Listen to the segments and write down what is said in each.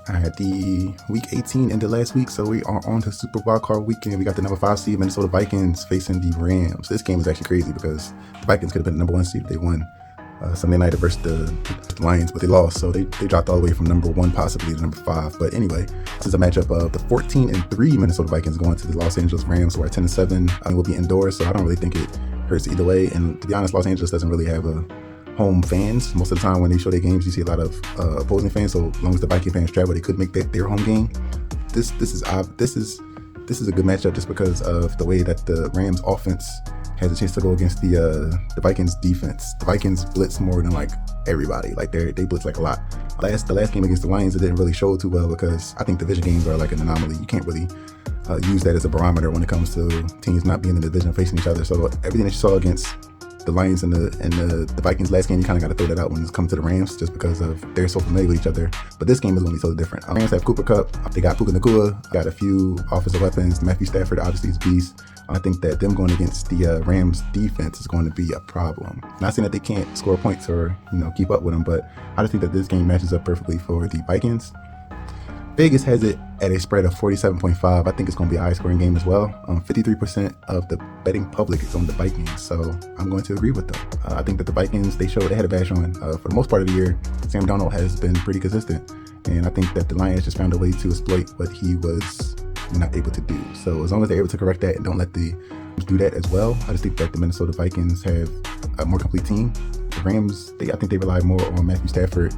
All right, the week 18 ended last week, so we are on to Super Wildcard weekend. We got the number 5 seed Minnesota Vikings facing the Rams. This game is actually crazy because the Vikings could have been the number 1 seed if they won Sunday night versus the Lions, but they lost, so they dropped all the way from number 1 possibly to number 5. But anyway, this is a matchup of the 14-3 Minnesota Vikings going to the Los Angeles Rams, who are 10-7. I mean, will be indoors, so I don't really think it hurts either way. And to be honest, Los Angeles doesn't really have a home fans. Most of the time when they show their games, you see a lot of opposing fans. So as long as the Viking fans travel, they could make that their home game. This is a good matchup just because of the way that the Rams offense has a chance to go against the Vikings defense. The Vikings blitz more than like everybody. Like they blitz like a lot. The last game against the Lions, it didn't really show too well because I think division games are like an anomaly. You can't really use that as a barometer when it comes to teams not being in the division facing each other. So everything that you saw against the Lions and the Vikings last game, you kind of got to throw that out when it comes to the Rams, just because of they're so familiar with each other. But this game is going to be totally different. Rams have Cooper Kupp, they got Puka Nacua, got a few offensive weapons. Matthew Stafford obviously is a beast. I think that them going against the Rams defense is going to be a problem. Not saying that they can't score points or keep up with them, but I just think that this game matches up perfectly for the Vikings. Vegas has it at a spread of 47.5. I think it's going to be a high-scoring game as well. 53% of the betting public is on the Vikings, so I'm going to agree with them. I think that the Vikings, they had a bad showing. For the most part of the year, Sam Darnold has been pretty consistent, and I think that the Lions just found a way to exploit what he was not able to do. So as long as they're able to correct that and don't let the Rams do that as well, I just think that the Minnesota Vikings have a more complete team. The Rams, I think they rely more on Matthew Stafford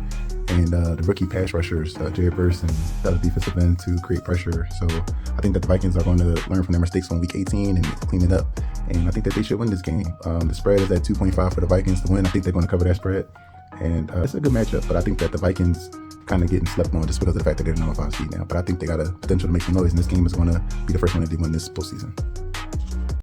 and the rookie pass rushers, Jared Verse and the other defensive end to create pressure. So I think that the Vikings are going to learn from their mistakes on week 18 and clean it up. And I think that they should win this game. The spread is at 2.5 for the Vikings to win. I think they're going to cover that spread. And it's a good matchup, but I think that the Vikings kind of getting slept on just because of the fact that they're the number 5 seed now. But I think they got a potential to make some noise, and this game is going to be the first one that they win this postseason.